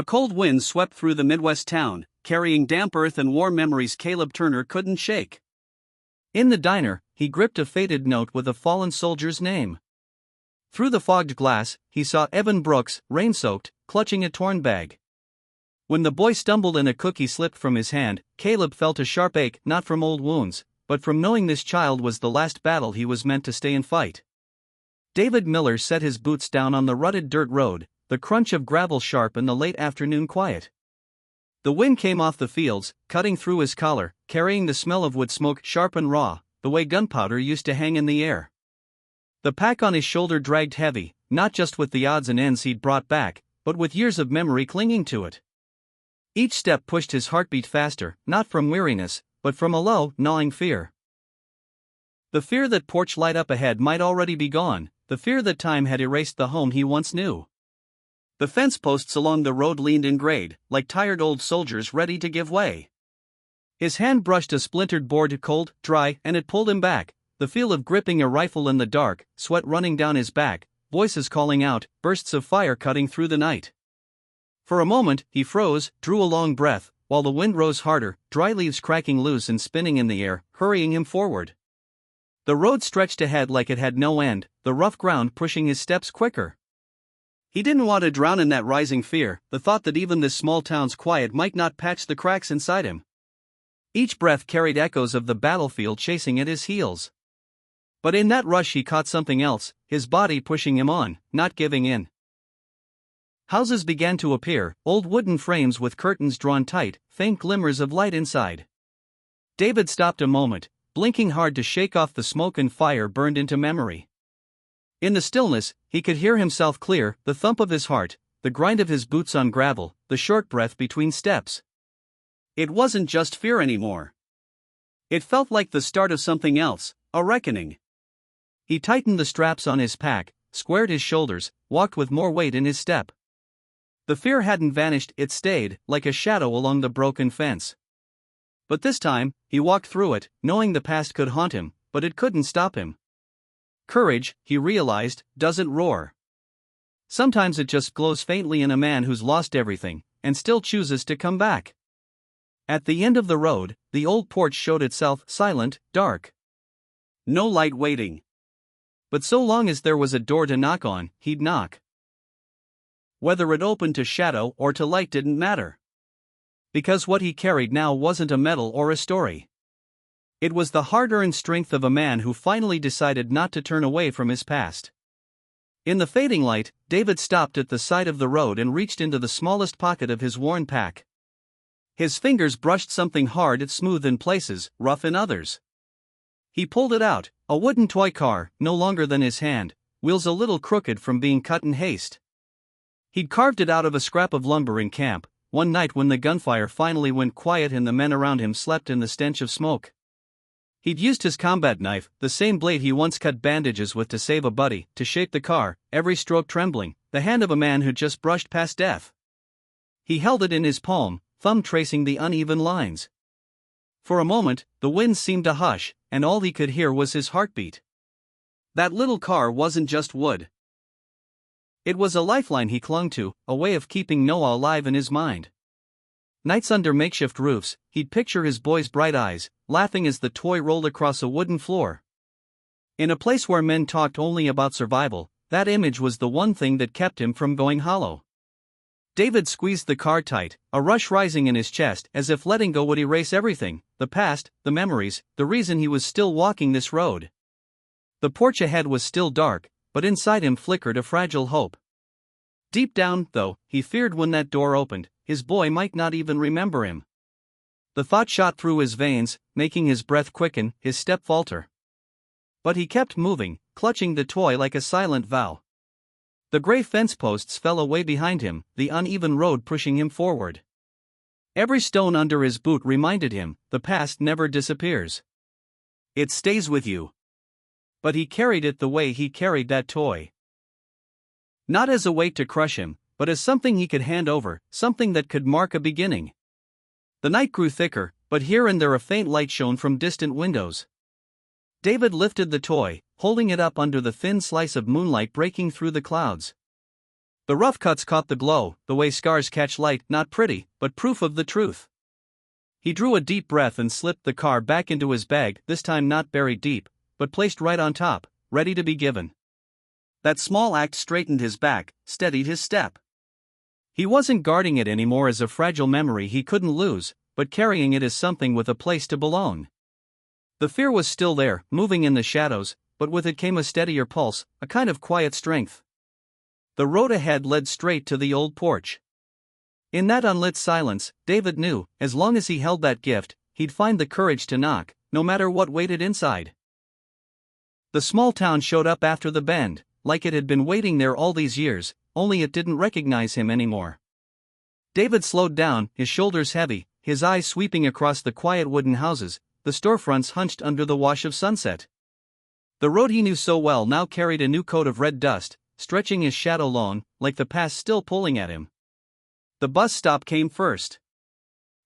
A cold wind swept through the Midwest town, carrying damp earth and warm memories Caleb Turner couldn't shake. In the diner, he gripped a faded note with a fallen soldier's name. Through the fogged glass, he saw Evan Brooks, rain-soaked, clutching a torn bag. When the boy stumbled and a cookie slipped from his hand, Caleb felt a sharp ache, not from old wounds, but from knowing this child was the last battle he was meant to stay and fight. David Miller set his boots down on the rutted dirt road, the crunch of gravel sharp in the late afternoon quiet. The wind came off the fields, cutting through his collar, carrying the smell of wood smoke sharp and raw, the way gunpowder used to hang in the air. The pack on his shoulder dragged heavy, not just with the odds and ends he'd brought back, but with years of memory clinging to it. Each step pushed his heartbeat faster, not from weariness, but from a low, gnawing fear. The fear that porch light up ahead might already be gone, the fear that time had erased the home he once knew. The fence posts along the road leaned in grade, like tired old soldiers ready to give way. His hand brushed a splintered board, cold, dry, and it pulled him back, the feel of gripping a rifle in the dark, sweat running down his back, voices calling out, bursts of fire cutting through the night. For a moment, he froze, drew a long breath, while the wind rose harder, dry leaves cracking loose and spinning in the air, hurrying him forward. The road stretched ahead like it had no end, the rough ground pushing his steps quicker. He didn't want to drown in that rising fear, the thought that even this small town's quiet might not patch the cracks inside him. Each breath carried echoes of the battlefield chasing at his heels. But in that rush he caught something else, his body pushing him on, not giving in. Houses began to appear, old wooden frames with curtains drawn tight, faint glimmers of light inside. David stopped a moment, blinking hard to shake off the smoke and fire burned into memory. In the stillness, he could hear himself clear, the thump of his heart, the grind of his boots on gravel, the short breath between steps. It wasn't just fear anymore. It felt like the start of something else, a reckoning. He tightened the straps on his pack, squared his shoulders, walked with more weight in his step. The fear hadn't vanished, it stayed, like a shadow along the broken fence. But this time, he walked through it, knowing the past could haunt him, but it couldn't stop him. Courage, he realized, doesn't roar. Sometimes it just glows faintly in a man who's lost everything, and still chooses to come back. At the end of the road, the old porch showed itself, silent, dark. No light waiting. But so long as there was a door to knock on, he'd knock. Whether it opened to shadow or to light didn't matter. Because what he carried now wasn't a medal or a story. It was the hard-earned strength of a man who finally decided not to turn away from his past. In the fading light, David stopped at the side of the road and reached into the smallest pocket of his worn pack. His fingers brushed something hard and smooth in places, rough in others. He pulled it out, a wooden toy car, no longer than his hand, wheels a little crooked from being cut in haste. He'd carved it out of a scrap of lumber in camp, one night when the gunfire finally went quiet and the men around him slept in the stench of smoke. He'd used his combat knife, the same blade he once cut bandages with to save a buddy, to shape the car, every stroke trembling, the hand of a man who'd just brushed past death. He held it in his palm, thumb tracing the uneven lines. For a moment, the wind seemed to hush, and all he could hear was his heartbeat. That little car wasn't just wood. It was a lifeline he clung to, a way of keeping Noah alive in his mind. Nights under makeshift roofs, he'd picture his boy's bright eyes, laughing as the toy rolled across a wooden floor. In a place where men talked only about survival, that image was the one thing that kept him from going hollow. David squeezed the car tight, a rush rising in his chest as if letting go would erase everything, the past, the memories, the reason he was still walking this road. The porch ahead was still dark, but inside him flickered a fragile hope. Deep down, though, he feared when that door opened, his boy might not even remember him. The thought shot through his veins, making his breath quicken, his step falter. But he kept moving, clutching the toy like a silent vow. The gray fence posts fell away behind him, the uneven road pushing him forward. Every stone under his boot reminded him, the past never disappears. It stays with you. But he carried it the way he carried that toy. Not as a weight to crush him, but as something he could hand over, something that could mark a beginning. The night grew thicker, but here and there a faint light shone from distant windows. David lifted the toy, holding it up under the thin slice of moonlight breaking through the clouds. The rough cuts caught the glow, the way scars catch light, not pretty, but proof of the truth. He drew a deep breath and slipped the car back into his bag, this time not buried deep, but placed right on top, ready to be given. That small act straightened his back, steadied his step. He wasn't guarding it anymore as a fragile memory he couldn't lose, but carrying it as something with a place to belong. The fear was still there, moving in the shadows, but with it came a steadier pulse, a kind of quiet strength. The road ahead led straight to the old porch. In that unlit silence, David knew, as long as he held that gift, he'd find the courage to knock, no matter what waited inside. The small town showed up after the bend, like it had been waiting there all these years, only it didn't recognize him anymore. David slowed down, his shoulders heavy, his eyes sweeping across the quiet wooden houses, the storefronts hunched under the wash of sunset. The road he knew so well now carried a new coat of red dust, stretching his shadow long, like the past still pulling at him. The bus stop came first.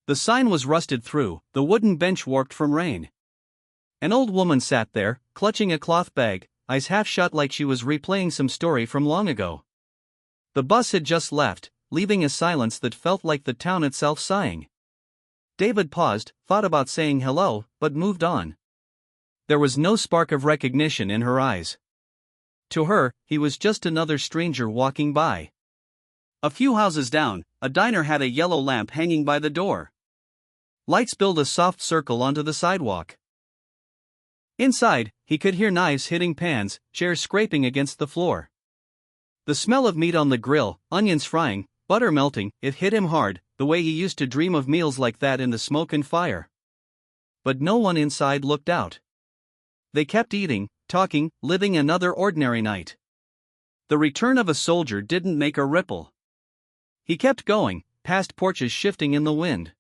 The sign was rusted through, the wooden bench warped from rain. An old woman sat there, clutching a cloth bag, eyes half shut like she was replaying some story from long ago. The bus had just left, leaving a silence that felt like the town itself sighing. David paused, thought about saying hello, but moved on. There was no spark of recognition in her eyes. To her, he was just another stranger walking by. A few houses down, a diner had a yellow lamp hanging by the door. Light spilled a soft circle onto the sidewalk. Inside, he could hear knives hitting pans, chairs scraping against the floor. The smell of meat on the grill, onions frying, butter melting, it hit him hard, the way he used to dream of meals like that in the smoke and fire. But no one inside looked out. They kept eating, talking, living another ordinary night. The return of a soldier didn't make a ripple. He kept going, past porches shifting in the wind.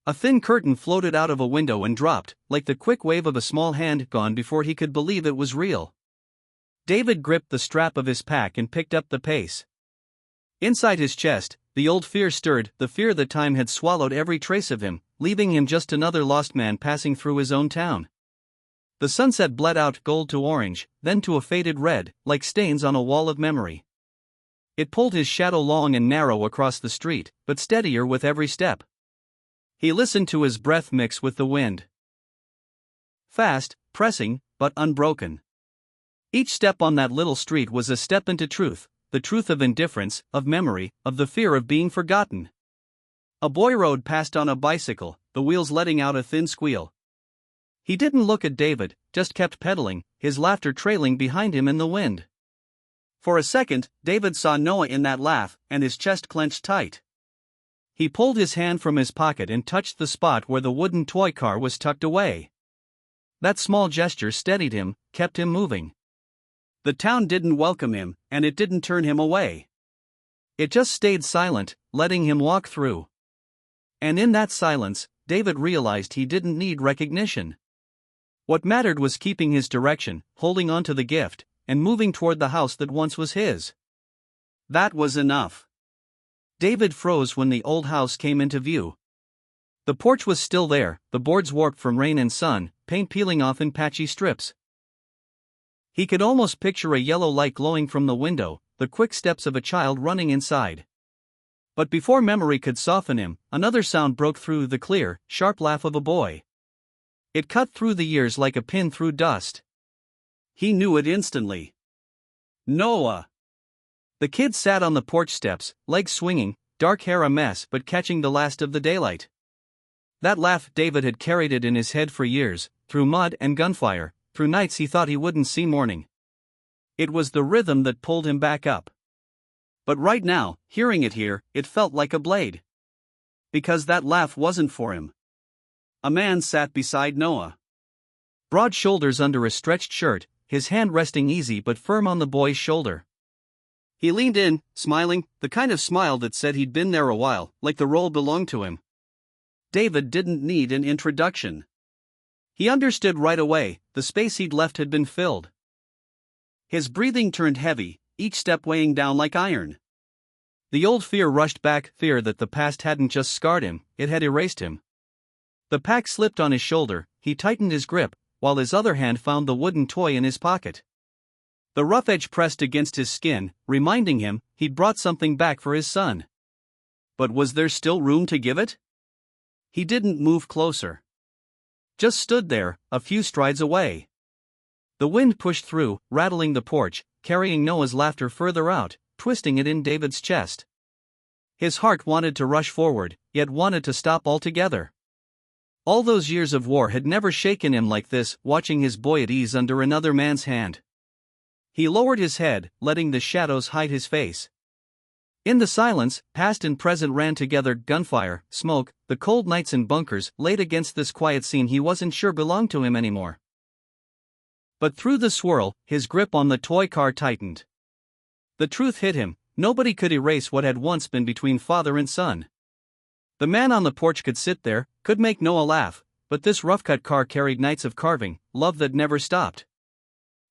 A thin curtain floated out of a window and dropped, like the quick wave of a small hand, gone before he could believe it was real. David gripped the strap of his pack and picked up the pace. Inside his chest, the old fear stirred, the fear that time had swallowed every trace of him, leaving him just another lost man passing through his own town. The sunset bled out gold to orange, then to a faded red, like stains on a wall of memory. It pulled his shadow long and narrow across the street, but steadier with every step. He listened to his breath mix with the wind. Fast, pressing, but unbroken. Each step on that little street was a step into truth, the truth of indifference, of memory, of the fear of being forgotten. A boy rode past on a bicycle, the wheels letting out a thin squeal. He didn't look at David, just kept pedaling, his laughter trailing behind him in the wind. For a second, David saw Noah in that laugh, and his chest clenched tight. He pulled his hand from his pocket and touched the spot where the wooden toy car was tucked away. That small gesture steadied him, kept him moving. The town didn't welcome him, and it didn't turn him away. It just stayed silent, letting him walk through. And in that silence, David realized he didn't need recognition. What mattered was keeping his direction, holding on to the gift, and moving toward the house that once was his. That was enough. David froze when the old house came into view. The porch was still there, the boards warped from rain and sun, paint peeling off in patchy strips. He could almost picture a yellow light glowing from the window, the quick steps of a child running inside. But before memory could soften him, another sound broke through, the clear, sharp laugh of a boy. It cut through the years like a pin through dust. He knew it instantly. Noah! The kid sat on the porch steps, legs swinging, dark hair a mess but catching the last of the daylight. That laugh, David had carried it in his head for years, through mud and gunfire, through nights he thought he wouldn't see morning. It was the rhythm that pulled him back up. But right now, hearing it here, it felt like a blade. Because that laugh wasn't for him. A man sat beside Noah. Broad shoulders under a stretched shirt, his hand resting easy but firm on the boy's shoulder. He leaned in, smiling, the kind of smile that said he'd been there a while, like the role belonged to him. David didn't need an introduction. He understood right away, the space he'd left had been filled. His breathing turned heavy, each step weighing down like iron. The old fear rushed back, fear that the past hadn't just scarred him, it had erased him. The pack slipped on his shoulder, he tightened his grip, while his other hand found the wooden toy in his pocket. The rough edge pressed against his skin, reminding him he'd brought something back for his son. But was there still room to give it? He didn't move closer. Just stood there, a few strides away. The wind pushed through, rattling the porch, carrying Noah's laughter further out, twisting it in David's chest. His heart wanted to rush forward, yet wanted to stop altogether. All those years of war had never shaken him like this, watching his boy at ease under another man's hand. He lowered his head, letting the shadows hide his face. In the silence, past and present ran together: gunfire, smoke, the cold nights in bunkers, laid against this quiet scene he wasn't sure belonged to him anymore. But through the swirl, his grip on the toy car tightened. The truth hit him: nobody could erase what had once been between father and son. The man on the porch could sit there, could make Noah laugh, but this rough-cut car carried nights of carving, love that never stopped.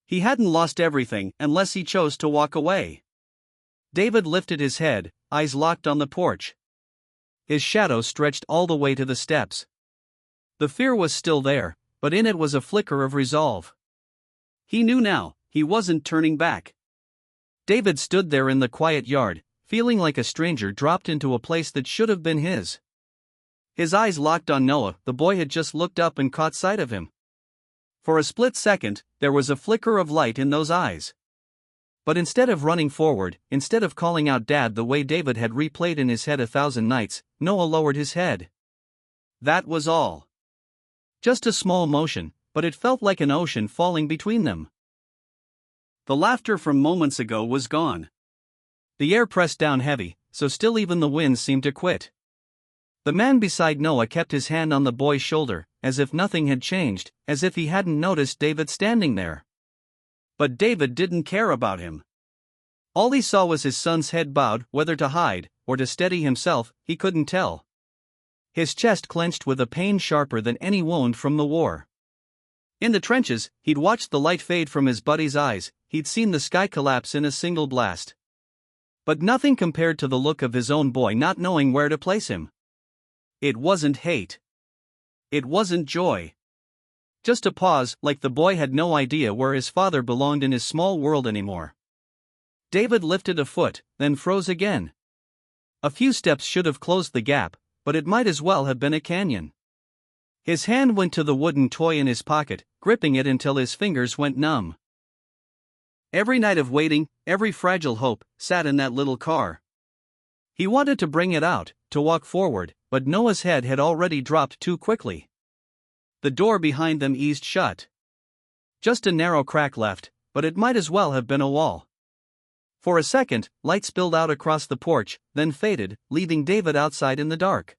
He hadn't lost everything unless he chose to walk away. David lifted his head, eyes locked on the porch. His shadow stretched all the way to the steps. The fear was still there, but in it was a flicker of resolve. He knew now, he wasn't turning back. David stood there in the quiet yard, feeling like a stranger dropped into a place that should have been his. His eyes locked on Noah. The boy had just looked up and caught sight of him. For a split second, there was a flicker of light in those eyes. But instead of running forward, instead of calling out "Dad" the way David had replayed in his head 1,000 nights, Noah lowered his head. That was all. Just a small motion, but it felt like an ocean falling between them. The laughter from moments ago was gone. The air pressed down heavy, so still even the wind seemed to quit. The man beside Noah kept his hand on the boy's shoulder, as if nothing had changed, as if he hadn't noticed David standing there. But David didn't care about him. All he saw was his son's head bowed, whether to hide, or to steady himself, he couldn't tell. His chest clenched with a pain sharper than any wound from the war. In the trenches, he'd watched the light fade from his buddy's eyes, he'd seen the sky collapse in a single blast. But nothing compared to the look of his own boy not knowing where to place him. It wasn't hate. It wasn't joy. Just a pause, like the boy had no idea where his father belonged in his small world anymore. David lifted a foot, then froze again. A few steps should have closed the gap, but it might as well have been a canyon. His hand went to the wooden toy in his pocket, gripping it until his fingers went numb. Every night of waiting, every fragile hope, sat in that little car. He wanted to bring it out, to walk forward, but Noah's head had already dropped too quickly. The door behind them eased shut. Just a narrow crack left, but it might as well have been a wall. For a second, light spilled out across the porch, then faded, leaving David outside in the dark.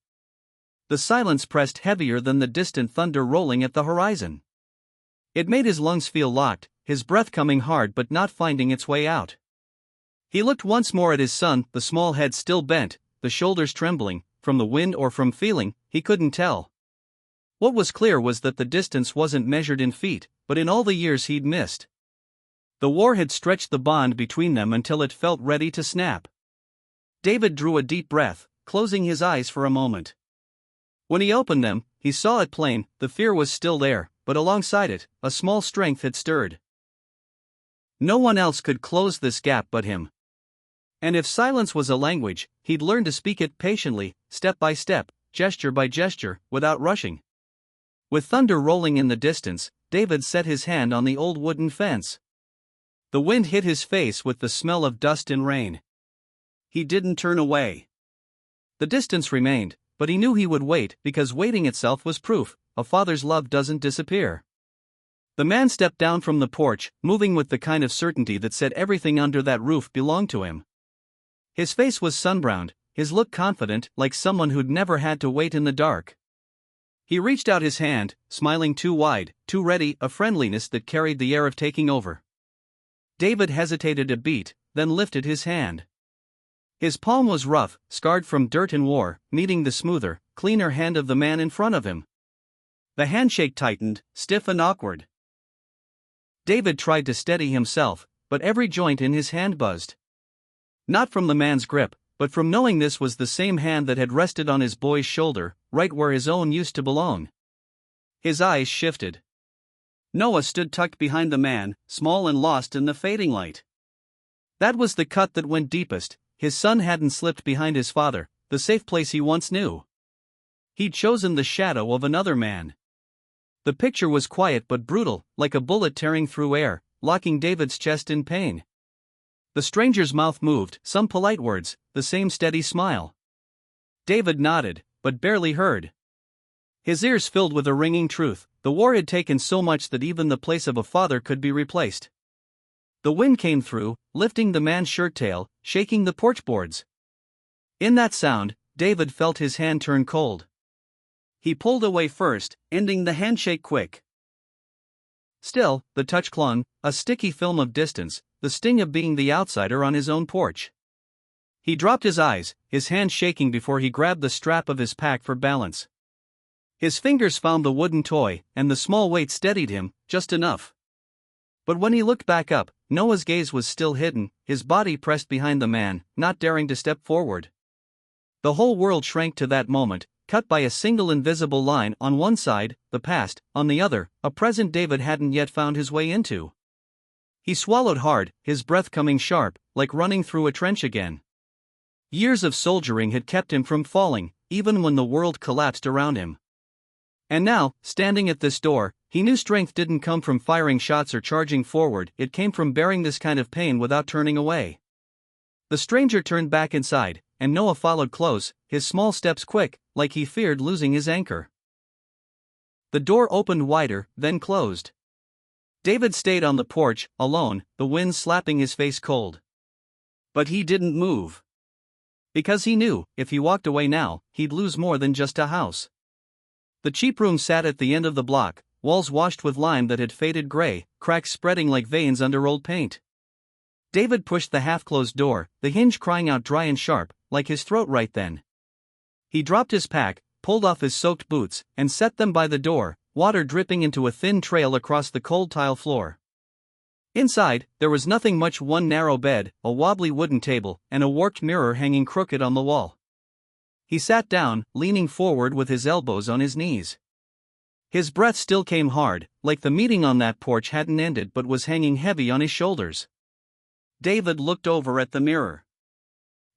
The silence pressed heavier than the distant thunder rolling at the horizon. It made his lungs feel locked, his breath coming hard but not finding its way out. He looked once more at his son, the small head still bent, the shoulders trembling, from the wind or from feeling, he couldn't tell. What was clear was that the distance wasn't measured in feet, but in all the years he'd missed. The war had stretched the bond between them until it felt ready to snap. David drew a deep breath, closing his eyes for a moment. When he opened them, he saw it plain: the fear was still there, but alongside it, a small strength had stirred. No one else could close this gap but him. And if silence was a language, he'd learn to speak it patiently, step by step, gesture by gesture, without rushing. With thunder rolling in the distance, David set his hand on the old wooden fence. The wind hit his face with the smell of dust and rain. He didn't turn away. The distance remained, but he knew he would wait, because waiting itself was proof a father's love doesn't disappear. The man stepped down from the porch, moving with the kind of certainty that said everything under that roof belonged to him. His face was sunbrowned, his look confident, like someone who'd never had to wait in the dark. He reached out his hand, smiling too wide, too ready, a friendliness that carried the air of taking over. David hesitated a beat, then lifted his hand. His palm was rough, scarred from dirt and war, meeting the smoother, cleaner hand of the man in front of him. The handshake tightened, stiff and awkward. David tried to steady himself, but every joint in his hand buzzed. Not from the man's grip, but from knowing this was the same hand that had rested on his boy's shoulder, right where his own used to belong. His eyes shifted. Noah stood tucked behind the man, small and lost in the fading light. That was the cut that went deepest. His son hadn't slipped behind his father, the safe place he once knew. He'd chosen the shadow of another man. The picture was quiet but brutal, like a bullet tearing through air, locking David's chest in pain. The stranger's mouth moved, some polite words, the same steady smile. David nodded, but barely heard. His ears filled with a ringing truth: the war had taken so much that even the place of a father could be replaced. The wind came through, lifting the man's shirt tail, shaking the porch boards. In that sound, David felt his hand turn cold. He pulled away first, ending the handshake quick. Still, the touch clung, a sticky film of distance, the sting of being the outsider on his own porch. He dropped his eyes, his hand shaking before he grabbed the strap of his pack for balance. His fingers found the wooden toy, and the small weight steadied him, just enough. But when he looked back up, Noah's gaze was still hidden, his body pressed behind the man, not daring to step forward. The whole world shrank to that moment, cut by a single invisible line on one side, the past, on the other, a present David hadn't yet found his way into. He swallowed hard, his breath coming sharp, like running through a trench again. Years of soldiering had kept him from falling, even when the world collapsed around him. And now, standing at this door, he knew strength didn't come from firing shots or charging forward, it came from bearing this kind of pain without turning away. The stranger turned back inside, and Noah followed close, his small steps quick, like he feared losing his anchor. The door opened wider, then closed. David stayed on the porch, alone, the wind slapping his face cold. But he didn't move. Because he knew, if he walked away now, he'd lose more than just a house. The cheap room sat at the end of the block, walls washed with lime that had faded gray, cracks spreading like veins under old paint. David pushed the half-closed door, the hinge crying out dry and sharp, like his throat right then. He dropped his pack, pulled off his soaked boots, and set them by the door, water dripping into a thin trail across the cold tile floor. Inside, there was nothing much: one narrow bed, a wobbly wooden table, and a warped mirror hanging crooked on the wall. He sat down, leaning forward with his elbows on his knees. His breath still came hard, like the meeting on that porch hadn't ended but was hanging heavy on his shoulders. David looked over at the mirror.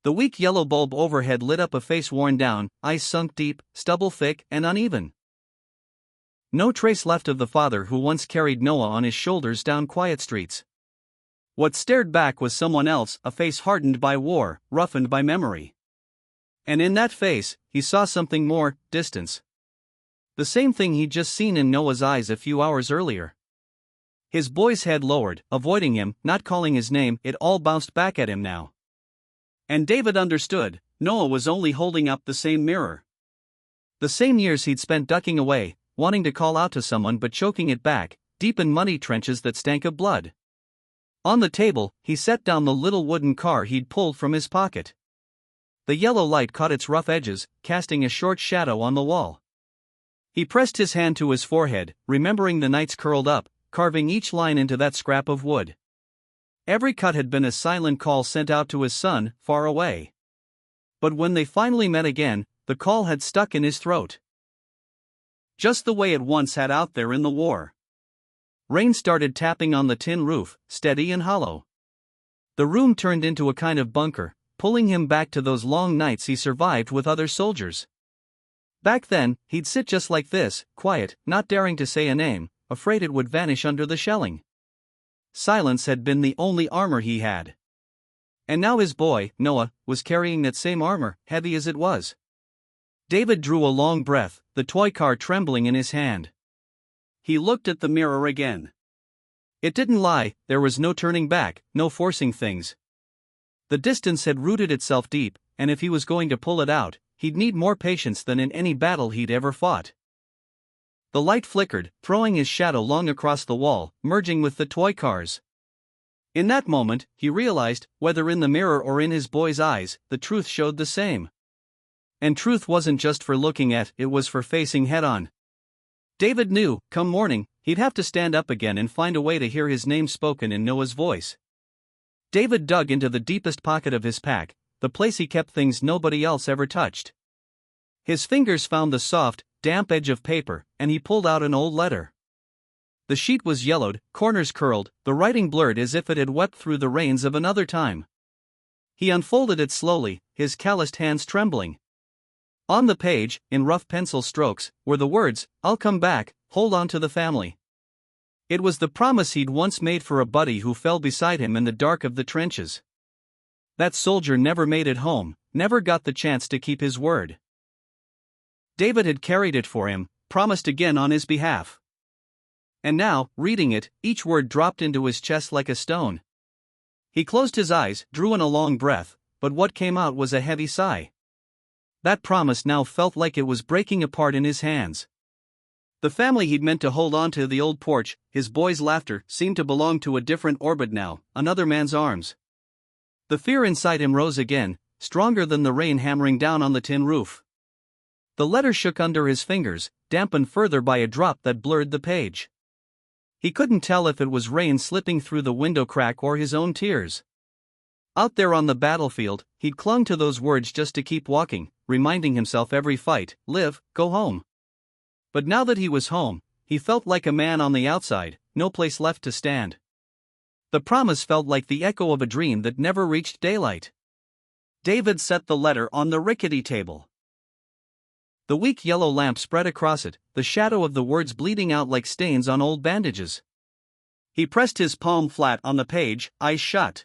The weak yellow bulb overhead lit up a face worn down, eyes sunk deep, stubble thick and uneven. No trace left of the father who once carried Noah on his shoulders down quiet streets. What stared back was someone else, a face hardened by war, roughened by memory. And in that face, he saw something more: distance. The same thing he'd just seen in Noah's eyes a few hours earlier. His boy's head lowered, avoiding him, not calling his name, it all bounced back at him now. And David understood, Noah was only holding up the same mirror. The same years he'd spent ducking away, wanting to call out to someone but choking it back, deep in muddy trenches that stank of blood. On the table, he set down the little wooden car he'd pulled from his pocket. The yellow light caught its rough edges, casting a short shadow on the wall. He pressed his hand to his forehead, remembering the nights curled up, carving each line into that scrap of wood. Every cut had been a silent call sent out to his son, far away. But when they finally met again, the call had stuck in his throat. Just the way it once had out there in the war. Rain started tapping on the tin roof, steady and hollow. The room turned into a kind of bunker, pulling him back to those long nights he survived with other soldiers. Back then, he'd sit just like this, quiet, not daring to say a name, afraid it would vanish under the shelling. Silence had been the only armor he had. And now his boy, Noah, was carrying that same armor, heavy as it was. David drew a long breath, the toy car trembling in his hand. He looked at the mirror again. It didn't lie, there was no turning back, no forcing things. The distance had rooted itself deep, and if he was going to pull it out, he'd need more patience than in any battle he'd ever fought. The light flickered, throwing his shadow long across the wall, merging with the toy cars. In that moment, he realized, whether in the mirror or in his boy's eyes, the truth showed the same. And truth wasn't just for looking at, it was for facing head-on. David knew, come morning, he'd have to stand up again and find a way to hear his name spoken in Noah's voice. David dug into the deepest pocket of his pack, the place he kept things nobody else ever touched. His fingers found the soft, damp edge of paper, and he pulled out an old letter. The sheet was yellowed, corners curled, the writing blurred as if it had wept through the rains of another time. He unfolded it slowly, his calloused hands trembling. On the page, in rough pencil strokes, were the words, "I'll come back, hold on to the family." It was the promise he'd once made for a buddy who fell beside him in the dark of the trenches. That soldier never made it home, never got the chance to keep his word. David had carried it for him, promised again on his behalf. And now, reading it, each word dropped into his chest like a stone. He closed his eyes, drew in a long breath, but what came out was a heavy sigh. That promise now felt like it was breaking apart in his hands. The family he'd meant to hold on to, the old porch, his boys' laughter, seemed to belong to a different orbit now, another man's arms. The fear inside him rose again, stronger than the rain hammering down on the tin roof. The letter shook under his fingers, dampened further by a drop that blurred the page. He couldn't tell if it was rain slipping through the window crack or his own tears. Out there on the battlefield, he'd clung to those words just to keep walking, reminding himself every fight, live, go home. But now that he was home, he felt like a man on the outside, no place left to stand. The promise felt like the echo of a dream that never reached daylight. David set the letter on the rickety table. The weak yellow lamp spread across it, the shadow of the words bleeding out like stains on old bandages. He pressed his palm flat on the page, eyes shut.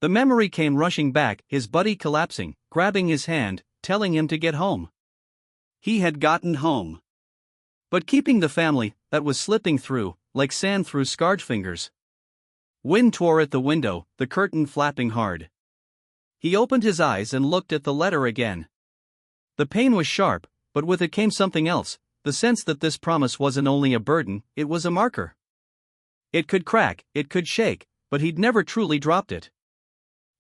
The memory came rushing back, his buddy collapsing, grabbing his hand, telling him to get home. He had gotten home. But keeping the family, that was slipping through, like sand through scarred fingers. Wind tore at the window, the curtain flapping hard. He opened his eyes and looked at the letter again. The pain was sharp, but with it came something else, the sense that this promise wasn't only a burden, it was a marker. It could crack, it could shake, but he'd never truly dropped it.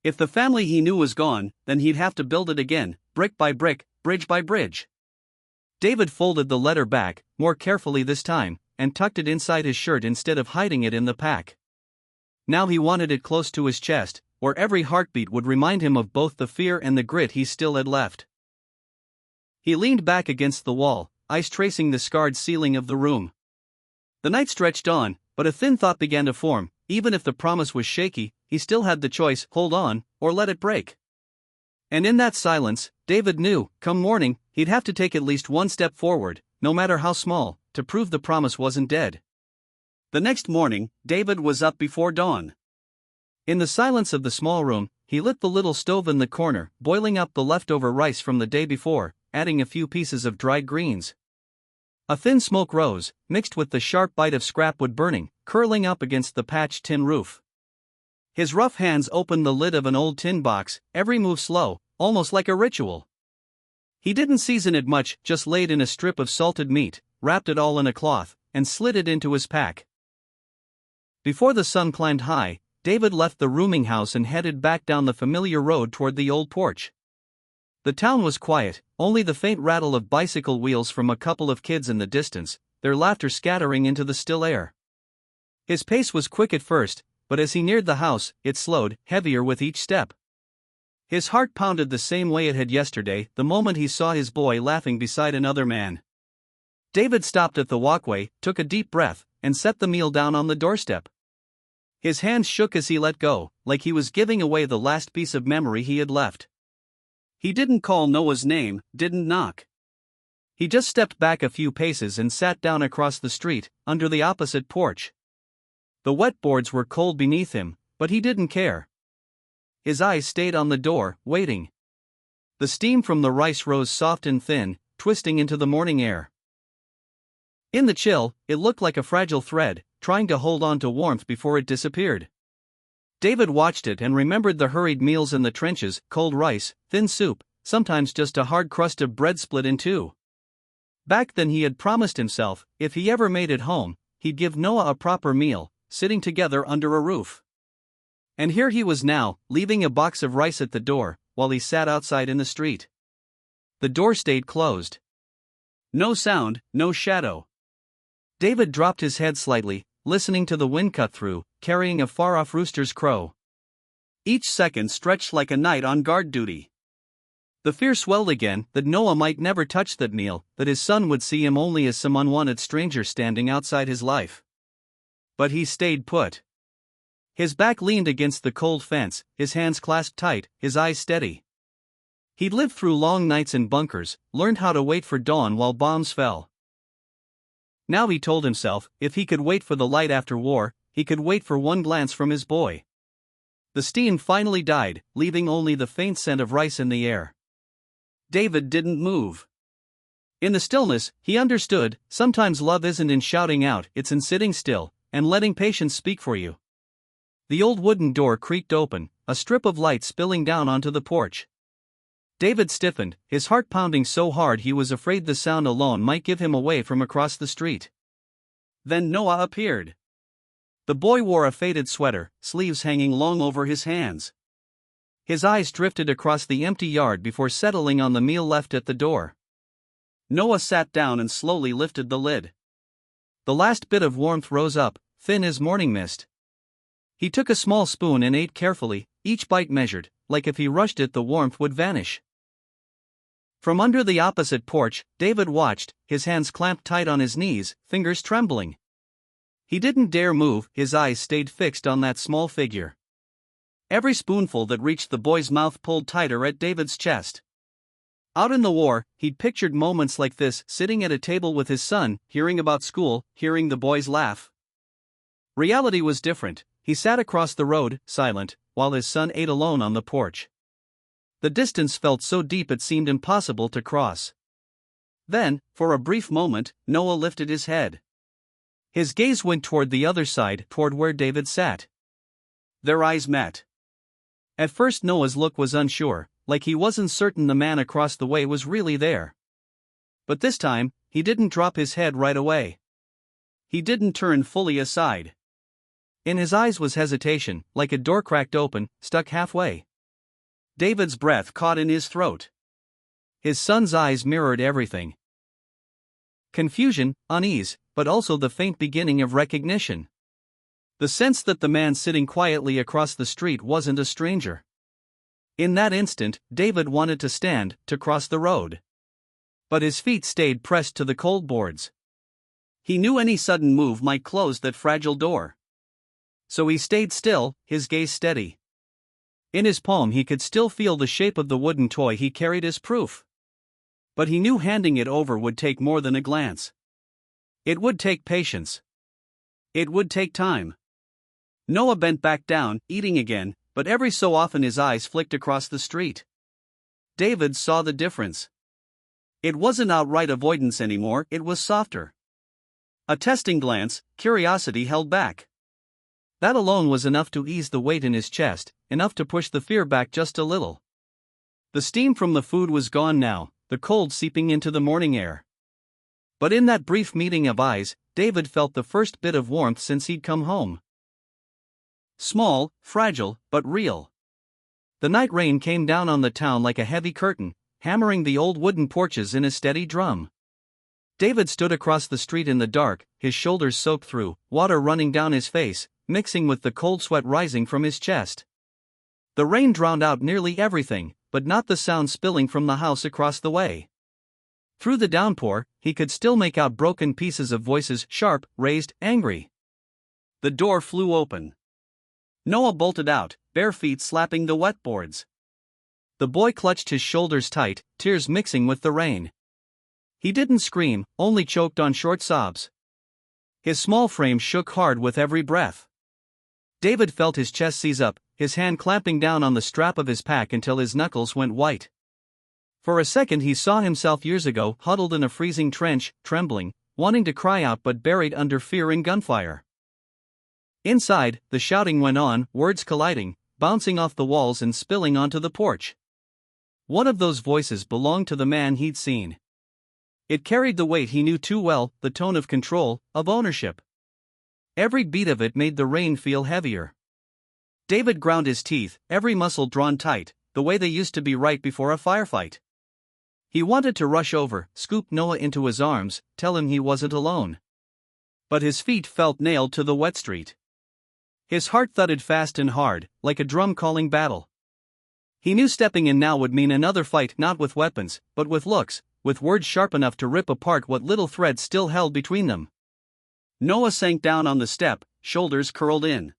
If the family he knew was gone, then he'd have to build it again, brick by brick, bridge by bridge. David folded the letter back, more carefully this time, and tucked it inside his shirt instead of hiding it in the pack. Now he wanted it close to his chest, where every heartbeat would remind him of both the fear and the grit he still had left. He leaned back against the wall, ice tracing the scarred ceiling of the room. The night stretched on, but a thin thought began to form. Even if the promise was shaky, he still had the choice, hold on, or let it break. And in that silence, David knew, come morning, he'd have to take at least one step forward, no matter how small, to prove the promise wasn't dead. The next morning, David was up before dawn. In the silence of the small room, he lit the little stove in the corner, boiling up the leftover rice from the day before, adding a few pieces of dried greens. A thin smoke rose, mixed with the sharp bite of scrap wood burning, curling up against the patched tin roof. His rough hands opened the lid of an old tin box, every move slow, almost like a ritual. He didn't season it much, just laid in a strip of salted meat, wrapped it all in a cloth, and slid it into his pack. Before the sun climbed high, David left the rooming house and headed back down the familiar road toward the old porch. The town was quiet, only the faint rattle of bicycle wheels from a couple of kids in the distance, their laughter scattering into the still air. His pace was quick at first, but as he neared the house, it slowed, heavier with each step. His heart pounded the same way it had yesterday, the moment he saw his boy laughing beside another man. David stopped at the walkway, took a deep breath, and set the meal down on the doorstep. His hands shook as he let go, like he was giving away the last piece of memory he had left. He didn't call Noah's name, didn't knock. He just stepped back a few paces and sat down across the street, under the opposite porch. The wet boards were cold beneath him, but he didn't care. His eyes stayed on the door, waiting. The steam from the rice rose soft and thin, twisting into the morning air. In the chill, it looked like a fragile thread, trying to hold on to warmth before it disappeared. David watched it and remembered the hurried meals in the trenches, cold rice, thin soup, sometimes just a hard crust of bread split in two. Back then he had promised himself, if he ever made it home, he'd give Noah a proper meal, sitting together under a roof. And here he was now, leaving a box of rice at the door, while he sat outside in the street. The door stayed closed. No sound, no shadow. David dropped his head slightly, listening to the wind cut through, carrying a far-off rooster's crow. Each second stretched like a knight on guard duty. The fear swelled again, that Noah might never touch that meal, that his son would see him only as some unwanted stranger standing outside his life. But he stayed put. His back leaned against the cold fence, his hands clasped tight, his eyes steady. He'd lived through long nights in bunkers, learned how to wait for dawn while bombs fell. Now he told himself, if he could wait for the light after war, he could wait for one glance from his boy. The steam finally died, leaving only the faint scent of rice in the air. David didn't move. In the stillness, he understood, sometimes love isn't in shouting out, it's in sitting still, and letting patience speak for you. The old wooden door creaked open, a strip of light spilling down onto the porch. David stiffened, his heart pounding so hard he was afraid the sound alone might give him away from across the street. Then Noah appeared. The boy wore a faded sweater, sleeves hanging long over his hands. His eyes drifted across the empty yard before settling on the meal left at the door. Noah sat down and slowly lifted the lid. The last bit of warmth rose up, thin as morning mist. He took a small spoon and ate carefully, each bite measured, like if he rushed it the warmth would vanish. From under the opposite porch, David watched, his hands clamped tight on his knees, fingers trembling. He didn't dare move, his eyes stayed fixed on that small figure. Every spoonful that reached the boy's mouth pulled tighter at David's chest. Out in the war, he'd pictured moments like this, sitting at a table with his son, hearing about school, hearing the boys laugh. Reality was different. He sat across the road, silent, while his son ate alone on the porch. The distance felt so deep it seemed impossible to cross. Then, for a brief moment, Noah lifted his head. His gaze went toward the other side, toward where David sat. Their eyes met. At first Noah's look was unsure, like he wasn't certain the man across the way was really there. But this time, he didn't drop his head right away. He didn't turn fully aside. In his eyes was hesitation, like a door cracked open, stuck halfway. David's breath caught in his throat. His son's eyes mirrored everything. Confusion, unease, but also the faint beginning of recognition. The sense that the man sitting quietly across the street wasn't a stranger. In that instant, David wanted to stand, to cross the road. But his feet stayed pressed to the cold boards. He knew any sudden move might close that fragile door. So he stayed still, his gaze steady. In his palm he could still feel the shape of the wooden toy he carried as proof. But he knew handing it over would take more than a glance. It would take patience. It would take time. Noah bent back down, eating again, but every so often his eyes flicked across the street. David saw the difference. It wasn't outright avoidance anymore, it was softer. A testing glance, curiosity held back. That alone was enough to ease the weight in his chest, enough to push the fear back just a little. The steam from the food was gone now, the cold seeping into the morning air. But in that brief meeting of eyes, David felt the first bit of warmth since he'd come home. Small, fragile, but real. The night rain came down on the town like a heavy curtain, hammering the old wooden porches in a steady drum. David stood across the street in the dark, his shoulders soaked through, water running down his face, mixing with the cold sweat rising from his chest. The rain drowned out nearly everything, but not the sound spilling from the house across the way. Through the downpour, he could still make out broken pieces of voices, sharp, raised, angry. The door flew open. Noah bolted out, bare feet slapping the wet boards. The boy clutched his shoulders tight, tears mixing with the rain. He didn't scream, only choked on short sobs. His small frame shook hard with every breath. David felt his chest seize up, his hand clamping down on the strap of his pack until his knuckles went white. For a second he saw himself years ago, huddled in a freezing trench, trembling, wanting to cry out but buried under fear and gunfire. Inside, the shouting went on, words colliding, bouncing off the walls and spilling onto the porch. One of those voices belonged to the man he'd seen. It carried the weight he knew too well, the tone of control, of ownership. Every beat of it made the rain feel heavier. David ground his teeth, every muscle drawn tight, the way they used to be right before a firefight. He wanted to rush over, scoop Noah into his arms, tell him he wasn't alone. But his feet felt nailed to the wet street. His heart thudded fast and hard, like a drum calling battle. He knew stepping in now would mean another fight, not with weapons, but with looks, with words sharp enough to rip apart what little thread still held between them. Noah sank down on the step, shoulders curled in.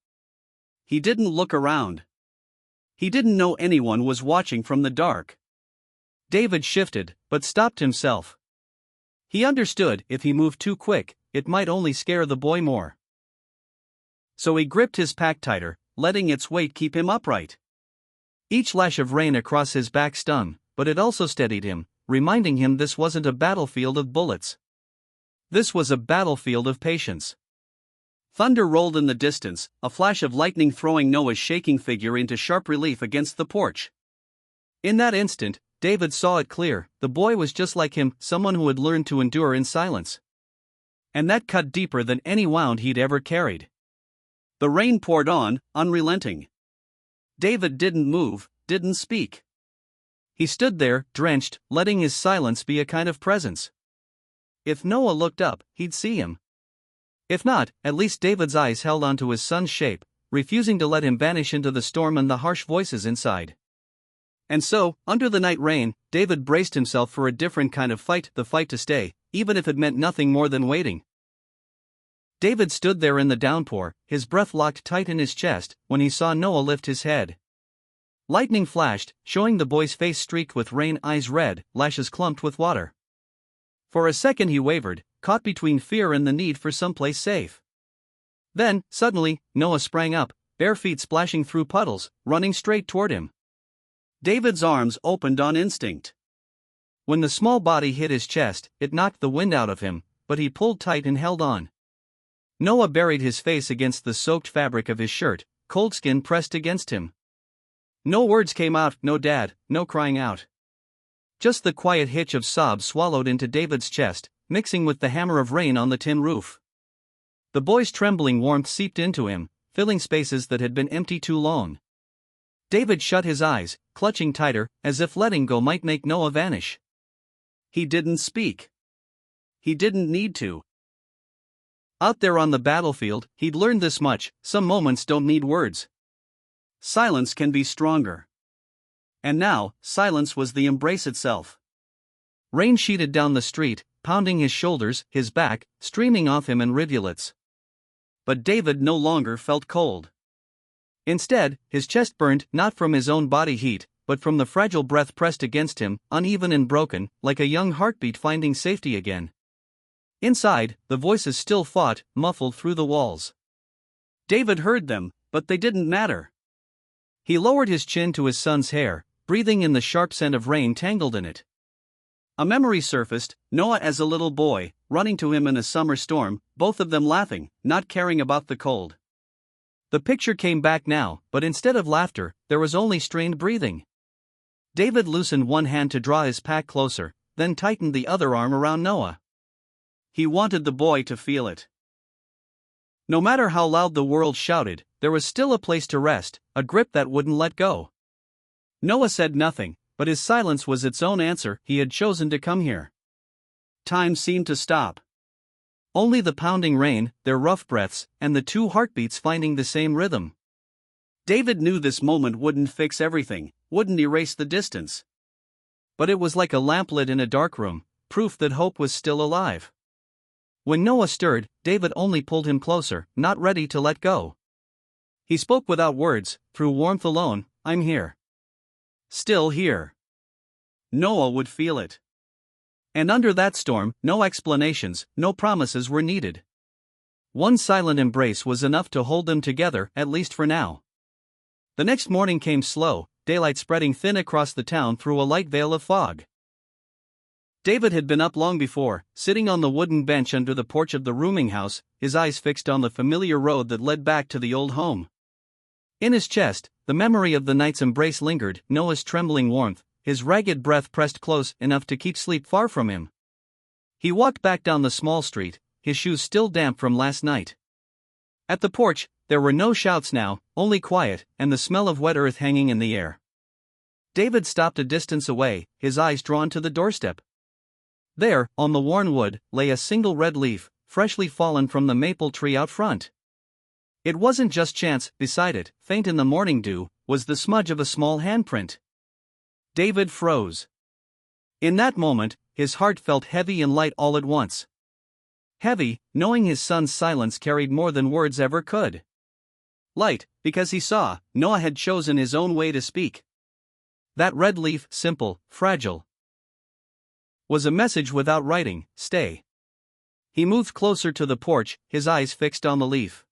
He didn't look around. He didn't know anyone was watching from the dark. David shifted, but stopped himself. He understood if he moved too quick, it might only scare the boy more. So he gripped his pack tighter, letting its weight keep him upright. Each lash of rain across his back stung, but it also steadied him, reminding him this wasn't a battlefield of bullets. This was a battlefield of patience. Thunder rolled in the distance, a flash of lightning throwing Noah's shaking figure into sharp relief against the porch. In that instant, David saw it clear, the boy was just like him, someone who had learned to endure in silence. And that cut deeper than any wound he'd ever carried. The rain poured on, unrelenting. David didn't move, didn't speak. He stood there, drenched, letting his silence be a kind of presence. If Noah looked up, he'd see him. If not, at least David's eyes held onto his son's shape, refusing to let him vanish into the storm and the harsh voices inside. And so, under the night rain, David braced himself for a different kind of fight, the fight to stay, even if it meant nothing more than waiting. David stood there in the downpour, his breath locked tight in his chest, when he saw Noah lift his head. Lightning flashed, showing the boy's face streaked with rain, eyes red, lashes clumped with water. For a second he wavered, caught between fear and the need for someplace safe. Then, suddenly, Noah sprang up, bare feet splashing through puddles, running straight toward him. David's arms opened on instinct. When the small body hit his chest, it knocked the wind out of him, but he pulled tight and held on. Noah buried his face against the soaked fabric of his shirt, cold skin pressed against him. No words came out, no dad, no crying out. Just the quiet hitch of sobs swallowed into David's chest, mixing with the hammer of rain on the tin roof. The boy's trembling warmth seeped into him, filling spaces that had been empty too long. David shut his eyes, clutching tighter, as if letting go might make Noah vanish. He didn't speak. He didn't need to. Out there on the battlefield, he'd learned this much: some moments don't need words. Silence can be stronger. And now, silence was the embrace itself. Rain sheeted down the street, pounding his shoulders, his back, streaming off him in rivulets. But David no longer felt cold. Instead, his chest burned, not from his own body heat, but from the fragile breath pressed against him, uneven and broken, like a young heartbeat finding safety again. Inside, the voices still fought, muffled through the walls. David heard them, but they didn't matter. He lowered his chin to his son's hair, breathing in the sharp scent of rain tangled in it. A memory surfaced, Noah as a little boy, running to him in a summer storm, both of them laughing, not caring about the cold. The picture came back now, but instead of laughter, there was only strained breathing. David loosened one hand to draw his pack closer, then tightened the other arm around Noah. He wanted the boy to feel it. No matter how loud the world shouted, there was still a place to rest, a grip that wouldn't let go. Noah said nothing, but his silence was its own answer. He had chosen to come here. Time seemed to stop. Only the pounding rain, their rough breaths, and the two heartbeats finding the same rhythm. David knew this moment wouldn't fix everything, wouldn't erase the distance. But it was like a lamplit in a dark room, proof that hope was still alive. When Noah stirred, David only pulled him closer, not ready to let go. He spoke without words, through warmth alone. "I'm here. Still here." Noah would feel it. And under that storm, no explanations, no promises were needed. One silent embrace was enough to hold them together, at least for now. The next morning came slow, daylight spreading thin across the town through a light veil of fog. David had been up long before, sitting on the wooden bench under the porch of the rooming house, his eyes fixed on the familiar road that led back to the old home. In his chest, the memory of the night's embrace lingered, Noah's trembling warmth, his ragged breath pressed close enough to keep sleep far from him. He walked back down the small street, his shoes still damp from last night. At the porch, there were no shouts now, only quiet, and the smell of wet earth hanging in the air. David stopped a distance away, his eyes drawn to the doorstep. There, on the worn wood, lay a single red leaf, freshly fallen from the maple tree out front. It wasn't just chance. Beside it, faint in the morning dew, was the smudge of a small handprint. David froze. In that moment, his heart felt heavy and light all at once. Heavy, knowing his son's silence carried more than words ever could. Light, because he saw, Noah had chosen his own way to speak. That red leaf, simple, fragile, was a message without writing, stay. He moved closer to the porch, his eyes fixed on the leaf.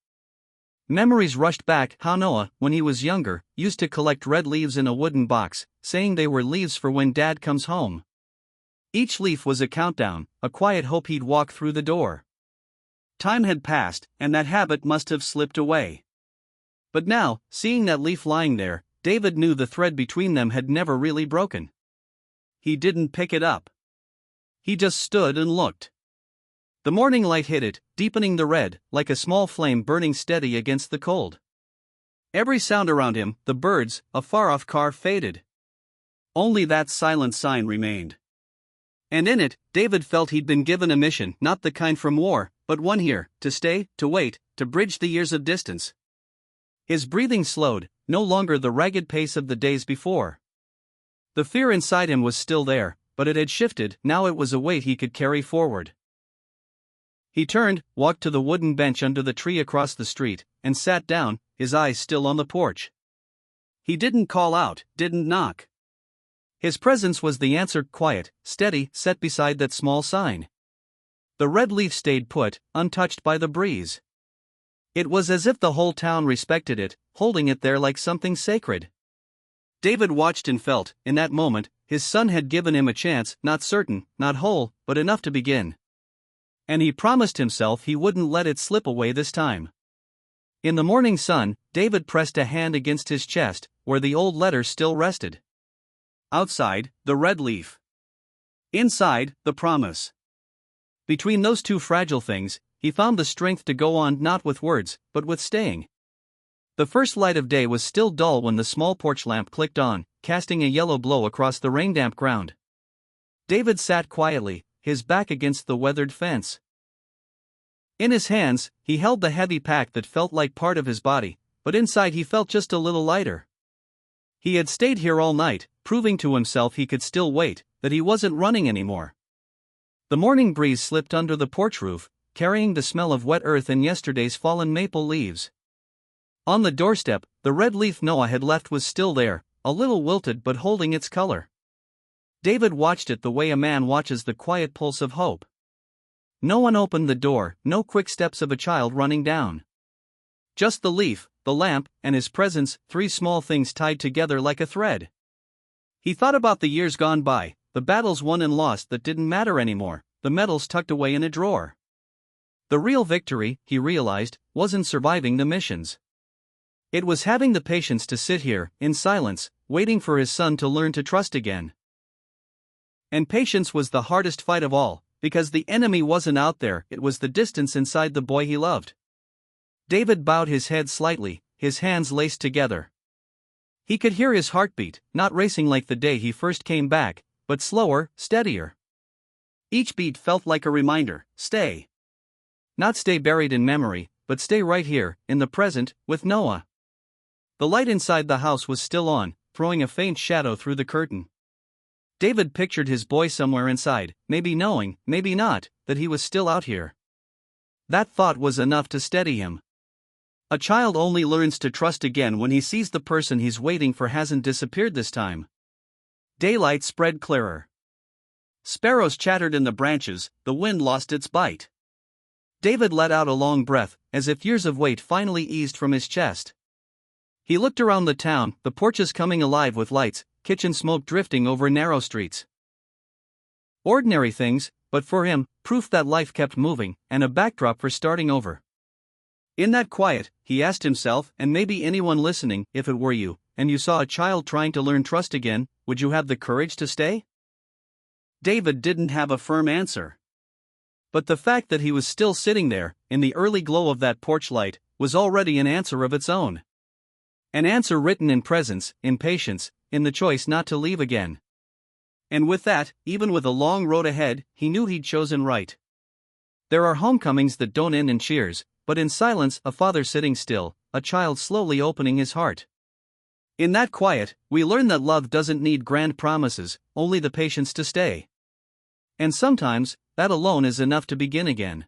Memories rushed back how Noah, when he was younger, used to collect red leaves in a wooden box, saying they were leaves for when Dad comes home. Each leaf was a countdown, a quiet hope he'd walk through the door. Time had passed, and that habit must have slipped away. But now, seeing that leaf lying there, David knew the thread between them had never really broken. He didn't pick it up. He just stood and looked. The morning light hit it, deepening the red, like a small flame burning steady against the cold. Every sound around him, the birds, a far-off car, faded. Only that silent sign remained. And in it, David felt he'd been given a mission, not the kind from war, but one here, to stay, to wait, to bridge the years of distance. His breathing slowed, no longer the ragged pace of the days before. The fear inside him was still there, but it had shifted, now it was a weight he could carry forward. He turned, walked to the wooden bench under the tree across the street, and sat down, his eyes still on the porch. He didn't call out, didn't knock. His presence was the answer, quiet, steady, set beside that small sign. The red leaf stayed put, untouched by the breeze. It was as if the whole town respected it, holding it there like something sacred. David watched and felt, in that moment, his son had given him a chance, not certain, not whole, but enough to begin. And he promised himself he wouldn't let it slip away this time. In the morning sun, David pressed a hand against his chest, where the old letter still rested. Outside, the red leaf. Inside, the promise. Between those two fragile things, he found the strength to go on, not with words, but with staying. The first light of day was still dull when the small porch lamp clicked on, casting a yellow glow across the rain-damp ground. David sat quietly, his back against the weathered fence. In his hands, he held the heavy pack that felt like part of his body, but inside he felt just a little lighter. He had stayed here all night, proving to himself he could still wait, that he wasn't running anymore. The morning breeze slipped under the porch roof, carrying the smell of wet earth and yesterday's fallen maple leaves. On the doorstep, the red leaf Noah had left was still there, a little wilted but holding its color. David watched it the way a man watches the quiet pulse of hope. No one opened the door, no quick steps of a child running down. Just the leaf, the lamp, and his presence, three small things tied together like a thread. He thought about the years gone by, the battles won and lost that didn't matter anymore, the medals tucked away in a drawer. The real victory, he realized, wasn't surviving the missions. It was having the patience to sit here, in silence, waiting for his son to learn to trust again. And patience was the hardest fight of all, because the enemy wasn't out there, it was the distance inside the boy he loved. David bowed his head slightly, his hands laced together. He could hear his heartbeat, not racing like the day he first came back, but slower, steadier. Each beat felt like a reminder, stay. Not stay buried in memory, but stay right here, in the present, with Noah. The light inside the house was still on, throwing a faint shadow through the curtain. David pictured his boy somewhere inside, maybe knowing, maybe not, that he was still out here. That thought was enough to steady him. A child only learns to trust again when he sees the person he's waiting for hasn't disappeared this time. Daylight spread clearer. Sparrows chattered in the branches, the wind lost its bite. David let out a long breath, as if years of weight finally eased from his chest. He looked around the town, the porches coming alive with lights, kitchen smoke drifting over narrow streets. Ordinary things, but for him, proof that life kept moving, and a backdrop for starting over. In that quiet, he asked himself, and maybe anyone listening, if it were you, and you saw a child trying to learn trust again, would you have the courage to stay? David didn't have a firm answer. But the fact that he was still sitting there, in the early glow of that porch light, was already an answer of its own. An answer written in presence, in patience, in the choice not to leave again. And with that, even with a long road ahead, he knew he'd chosen right. There are homecomings that don't end in cheers, but in silence, a father sitting still, a child slowly opening his heart. In that quiet, we learn that love doesn't need grand promises, only the patience to stay. And sometimes, that alone is enough to begin again.